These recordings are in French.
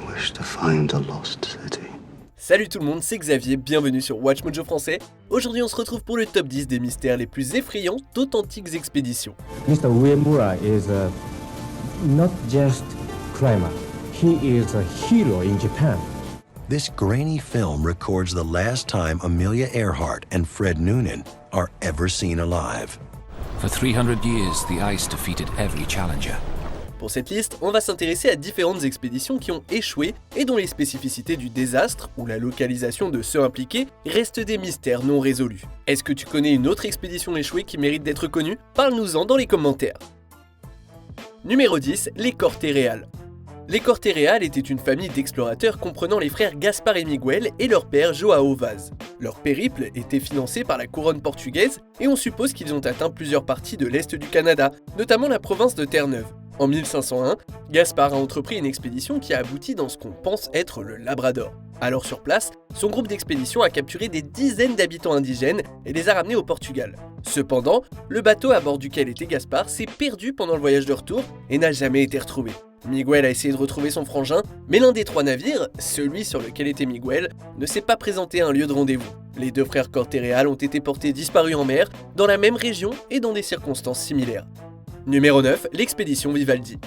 wish to find a lost city. Salut tout le monde, c'est Xavier, bienvenue sur Watch Mojo Français. Aujourd'hui on se retrouve pour le top 10 des mystères les plus effrayants d'authentiques expéditions. Mr. Uemura is not just climber, he is a hero in Japan. This grainy film records the last time Amelia Earhart and Fred Noonan are ever seen alive. For 300 years, the ice defeated every challenger. Pour cette liste, on va s'intéresser à différentes expéditions qui ont échoué et dont les spécificités du désastre ou la localisation de ceux impliqués restent des mystères non résolus. Est-ce que tu connais une autre expédition échouée qui mérite d'être connue? Parle-nous-en dans les commentaires. Numéro 10, les Corte-Real. Les Corte-Real étaient une famille d'explorateurs comprenant les frères Gaspar et Miguel et leur père João Vaz. Leur périple était financé par la couronne portugaise et on suppose qu'ils ont atteint plusieurs parties de l'est du Canada, notamment la province de Terre-Neuve. En 1501, Gaspar a entrepris une expédition qui a abouti dans ce qu'on pense être le Labrador. Alors sur place, son groupe d'expédition a capturé des dizaines d'habitants indigènes et les a ramenés au Portugal. Cependant, le bateau à bord duquel était Gaspar s'est perdu pendant le voyage de retour et n'a jamais été retrouvé. Miguel a essayé de retrouver son frangin, mais l'un des trois navires, celui sur lequel était Miguel, ne s'est pas présenté à un lieu de rendez-vous. Les deux frères Corte-Real ont été portés disparus en mer, dans la même région et dans des circonstances similaires. Numéro 9, l'expédition Vivaldi.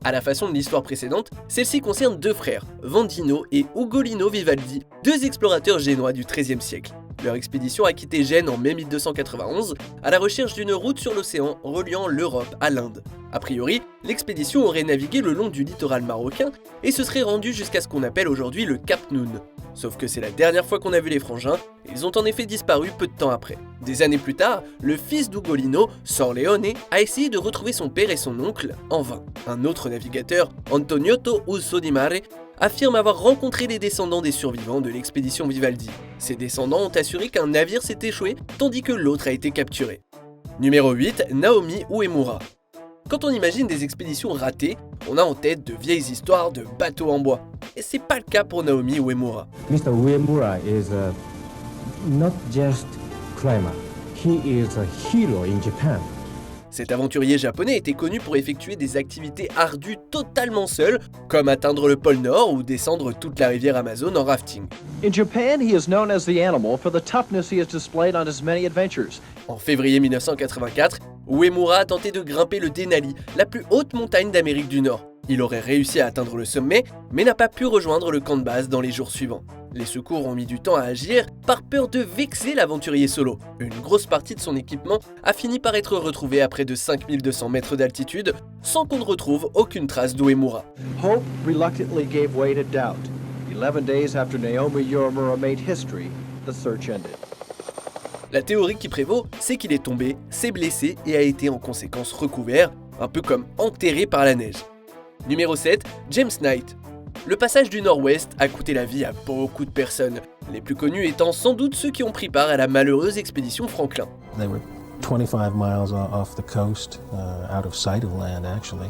À la façon de l'histoire précédente, celle-ci concerne deux frères, Vandino et Ugolino Vivaldi, deux explorateurs génois du XIIIe siècle. Leur expédition a quitté Gênes en mai 1291 à la recherche d'une route sur l'océan reliant l'Europe à l'Inde. A priori, l'expédition aurait navigué le long du littoral marocain et se serait rendue jusqu'à ce qu'on appelle aujourd'hui le Cap Noun. Sauf que c'est la dernière fois qu'on a vu les frangins, et ils ont en effet disparu peu de temps après. Des années plus tard, le fils d'Ugolino, Sor Leone, a essayé de retrouver son père et son oncle, en vain. Un autre navigateur, Antoniotto Usso di Mare, affirme avoir rencontré les descendants des survivants de l'expédition Vivaldi. Ces descendants ont assuré qu'un navire s'est échoué, tandis que l'autre a été capturé. Numéro 8, Naomi Uemura. Quand on imagine des expéditions ratées, on a en tête de vieilles histoires de bateaux en bois. Et c'est pas le cas pour Naomi Uemura. Mr. Uemura is not just climber, he is a hero in Japan. Cet aventurier japonais était connu pour effectuer des activités ardues totalement seul, comme atteindre le pôle Nord ou descendre toute la rivière Amazon en rafting. In Japan, he is known as the animal for the toughness he has displayed on his many adventures. En février 1984, Uemura a tenté de grimper le Denali, la plus haute montagne d'Amérique du Nord. Il aurait réussi à atteindre le sommet, mais n'a pas pu rejoindre le camp de base dans les jours suivants. Les secours ont mis du temps à agir par peur de vexer l'aventurier solo. Une grosse partie de son équipement a fini par être retrouvée à près de 5200 mètres d'altitude, sans qu'on ne retrouve aucune trace d'Uemura. Hope reluctantly gave way to doubt. 11 days after Naomi Uemura made history, the search ended. La théorie qui prévaut, c'est qu'il est tombé, s'est blessé et a été en conséquence recouvert, un peu comme enterré par la neige. Numéro 7, James Knight. Le passage du Nord-Ouest a coûté la vie à beaucoup de personnes, les plus connus étant sans doute ceux qui ont pris part à la malheureuse expédition Franklin. They were 25 miles off the coast, out of sight of land actually,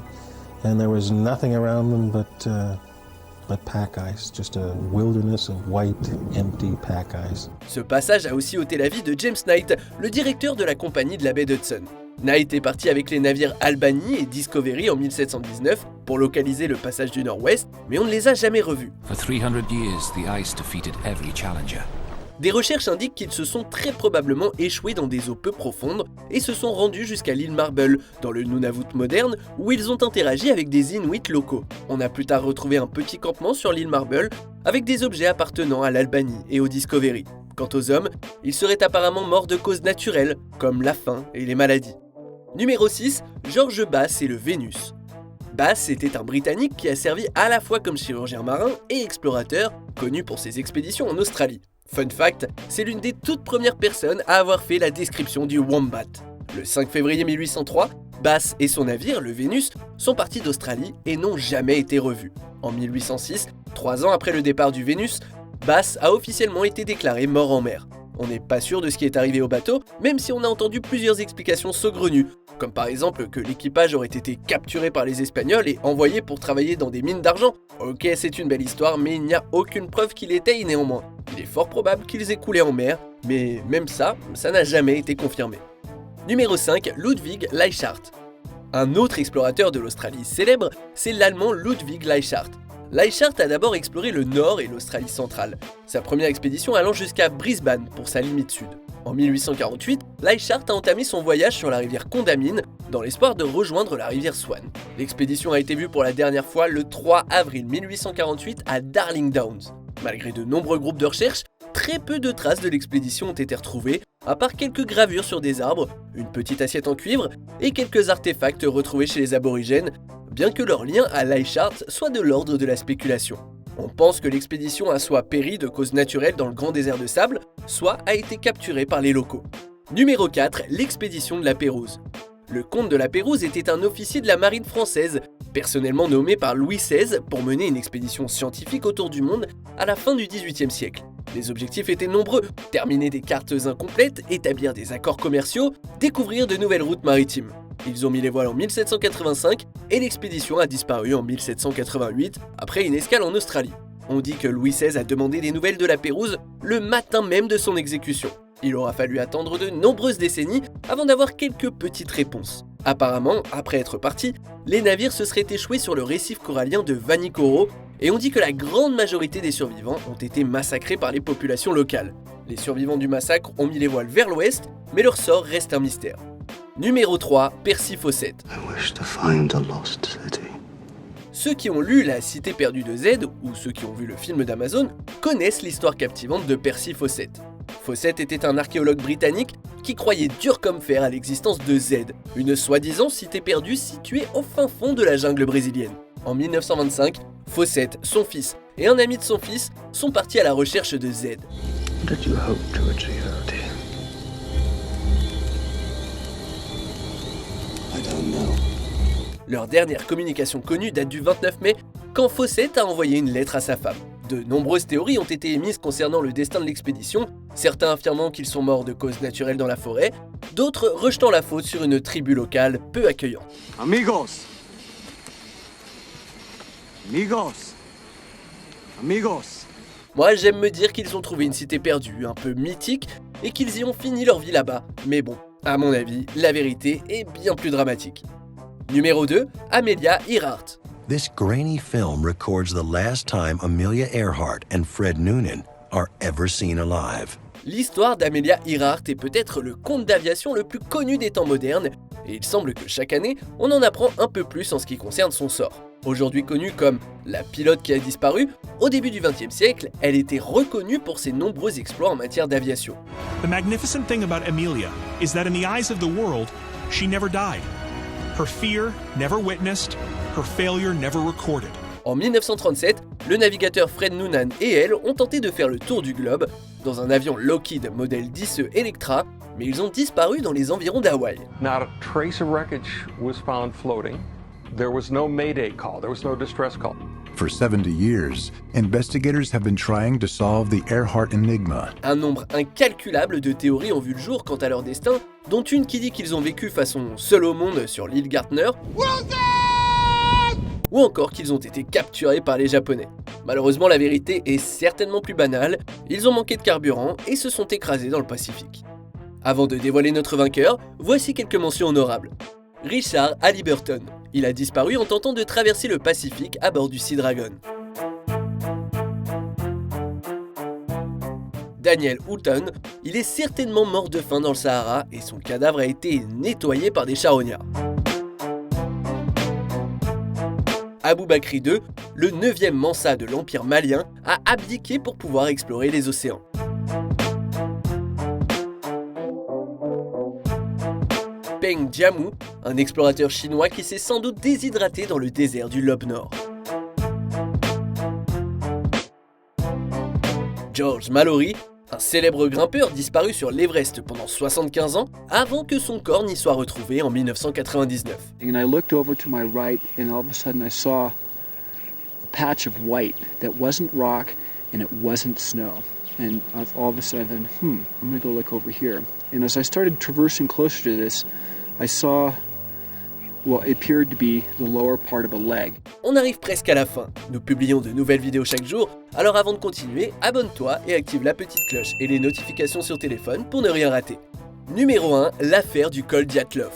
and there was nothing around them but pack ice, just a wilderness of white, empty pack ice. Ce passage a aussi ôté la vie de James Knight, le directeur de la compagnie de la baie d'Hudson. Knight est parti avec les navires Albany et Discovery en 1719 pour localiser le passage du Nord-Ouest, mais on ne les a jamais revus. For 300 years, the ice defeated every challenger. Des recherches indiquent qu'ils se sont très probablement échoués dans des eaux peu profondes et se sont rendus jusqu'à l'île Marble, dans le Nunavut moderne, où ils ont interagi avec des Inuits locaux. On a plus tard retrouvé un petit campement sur l'île Marble avec des objets appartenant à l'Albany et au Discovery. Quant aux hommes, ils seraient apparemment morts de causes naturelles, comme la faim et les maladies. Numéro 6, George Bass et le Vénus. Bass était un Britannique qui a servi à la fois comme chirurgien marin et explorateur, connu pour ses expéditions en Australie. Fun fact, c'est l'une des toutes premières personnes à avoir fait la description du Wombat. Le 5 février 1803, Bass et son navire, le Vénus, sont partis d'Australie et n'ont jamais été revus. En 1806, 3 ans après le départ du Vénus, Bass a officiellement été déclaré mort en mer. On n'est pas sûr de ce qui est arrivé au bateau, même si on a entendu plusieurs explications saugrenues, comme par exemple que l'équipage aurait été capturé par les Espagnols et envoyé pour travailler dans des mines d'argent. Ok, c'est une belle histoire, mais il n'y a aucune preuve qu'il étaye néanmoins. Il est fort probable qu'ils aient coulé en mer, mais même ça n'a jamais été confirmé. Numéro 5, Ludwig Leichhardt. Un autre explorateur de l'Australie célèbre, c'est l'allemand Ludwig Leichhardt. Leichhardt a d'abord exploré le nord et l'Australie centrale, sa première expédition allant jusqu'à Brisbane pour sa limite sud. En 1848, Leichhardt a entamé son voyage sur la rivière Condamine dans l'espoir de rejoindre la rivière Swan. L'expédition a été vue pour la dernière fois le 3 avril 1848 à Darling Downs. Malgré de nombreux groupes de recherche, très peu de traces de l'expédition ont été retrouvées, à part quelques gravures sur des arbres, une petite assiette en cuivre et quelques artefacts retrouvés chez les aborigènes, bien que leur lien à Leichhardt soit de l'ordre de la spéculation. On pense que l'expédition a soit péri de causes naturelles dans le grand désert de sable, soit a été capturée par les locaux. Numéro 4, l'expédition de la Pérouse. Le comte de la Pérouse était un officier de la marine française, personnellement nommé par Louis XVI pour mener une expédition scientifique autour du monde à la fin du XVIIIe siècle. Les objectifs étaient nombreux, terminer des cartes incomplètes, établir des accords commerciaux, découvrir de nouvelles routes maritimes. Ils ont mis les voiles en 1785 et l'expédition a disparu en 1788 après une escale en Australie. On dit que Louis XVI a demandé des nouvelles de la Pérouse le matin même de son exécution. Il aura fallu attendre de nombreuses décennies avant d'avoir quelques petites réponses. Apparemment, après être partis, les navires se seraient échoués sur le récif corallien de Vanikoro et on dit que la grande majorité des survivants ont été massacrés par les populations locales. Les survivants du massacre ont mis les voiles vers l'ouest, mais leur sort reste un mystère. Numéro 3, Percy Fawcett. I wish to find a lost city. Ceux qui ont lu La Cité perdue de Z, ou ceux qui ont vu le film d'Amazon, connaissent l'histoire captivante de Percy Fawcett. Fawcett était un archéologue britannique qui croyait dur comme fer à l'existence de Z, une soi-disant cité perdue située au fin fond de la jungle brésilienne. En 1925, Fawcett, son fils et un ami de son fils sont partis à la recherche de Z. What did you hope to achieve, dear? I don't know. Leur dernière communication connue date du 29 mai, quand Fawcett a envoyé une lettre à sa femme. De nombreuses théories ont été émises concernant le destin de l'expédition, certains affirmant qu'ils sont morts de causes naturelles dans la forêt, d'autres rejetant la faute sur une tribu locale peu accueillante. Amigos! Amigos! Amigos! Moi j'aime me dire qu'ils ont trouvé une cité perdue, un peu mythique, et qu'ils y ont fini leur vie là-bas. Mais bon, à mon avis, la vérité est bien plus dramatique. Numéro 2, Amelia Earhart. This grainy film records the last time Amelia Earhart and Fred Noonan are ever seen alive. L'histoire d'Amelia Earhart est peut-être le conte d'aviation le plus connu des temps modernes, et il semble que chaque année, on en apprend un peu plus en ce qui concerne son sort. Aujourd'hui connue comme la pilote qui a disparu, au début du XXe siècle, elle était reconnue pour ses nombreux exploits en matière d'aviation. The magnificent thing about Amelia is that in the eyes of the world, she never died. Her fear never witnessed, her failure never recorded. En 1937, le navigateur Fred Noonan et elle ont tenté de faire le tour du globe dans un avion Lockheed modèle 10E Electra, mais ils ont disparu dans les environs d'Hawaï. Not a trace of wreckage was found floating. There was no mayday call, there was no distress call. For 70 years, investigators have been trying to solve the Earhart enigma. Un nombre incalculable de théories ont vu le jour quant à leur destin, dont une qui dit qu'ils ont vécu façon seul au monde sur l'île Gartner, ou encore qu'ils ont été capturés par les Japonais. Malheureusement, la vérité est certainement plus banale, ils ont manqué de carburant et se sont écrasés dans le Pacifique. Avant de dévoiler notre vainqueur, voici quelques mentions honorables. Richard Halliburton. Il a disparu en tentant de traverser le Pacifique à bord du Sea Dragon. Daniel Houghton, il est certainement mort de faim dans le Sahara et son cadavre a été nettoyé par des charognards. Abou Bakri II, le 9e Mansa de l'Empire malien, a abdiqué pour pouvoir explorer les océans. Peng Jiamu, un explorateur chinois qui s'est sans doute déshydraté dans le désert du Lobe Nord. George Mallory, un célèbre grimpeur disparu sur l'Everest pendant 75 ans avant que son corps n'y soit retrouvé en 1999. And I looked over to my right and all of a sudden I saw a patch of white that wasn't rock and it wasn't snow. And all of a sudden, I'm going to go look over here. And as I started traversing closer to this, I saw what appeared to be the lower part of a leg. On arrive presque à la fin. Nous publions de nouvelles vidéos chaque jour, alors avant de continuer, abonne-toi et active la petite cloche et les notifications sur téléphone pour ne rien rater. Numéro 1, l'affaire du col Dyatlov.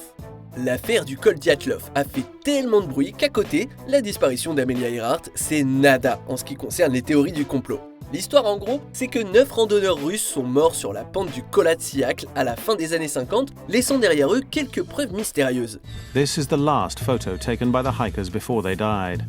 L'affaire du col Dyatlov a fait tellement de bruit qu'à côté, la disparition d'Amelia Earhart, c'est nada en ce qui concerne les théories du complot. L'histoire en gros, c'est que 9 randonneurs russes sont morts sur la pente du Kolat-Syakhl à la fin des années 50, laissant derrière eux quelques preuves mystérieuses. This is the last photo taken by the hikers before they died.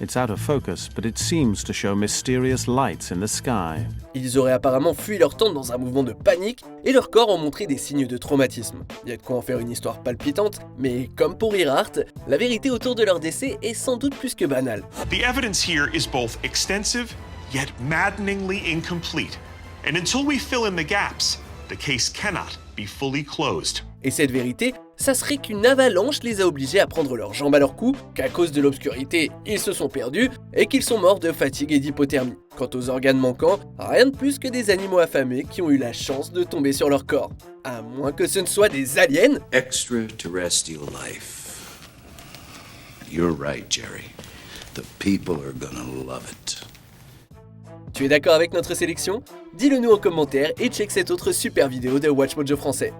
It's out of focus, but it seems to show mysterious lights in the sky. Ils auraient apparemment fui leur tente dans un mouvement de panique et leurs corps ont montré des signes de traumatisme. Il y a de quoi en faire une histoire palpitante, mais comme pour Earhart, la vérité autour de leur décès est sans doute plus que banale. The evidence here is both extensive yet maddeningly incomplete. And until we fill in the gaps, the case cannot be fully closed. Et cette vérité, ça serait qu'une avalanche les a obligés à prendre leurs jambes à leur cou, qu'à cause de l'obscurité, ils se sont perdus et qu'ils sont morts de fatigue et d'hypothermie. Quant aux organes manquants, rien de plus que des animaux affamés qui ont eu la chance de tomber sur leur corps. À moins que ce ne soit des aliens. Extraterrestrial life. You're right, Jerry. The people are gonna love it. Tu es d'accord avec notre sélection ? Dis-le nous en commentaire et check cette autre super vidéo de WatchMojo français.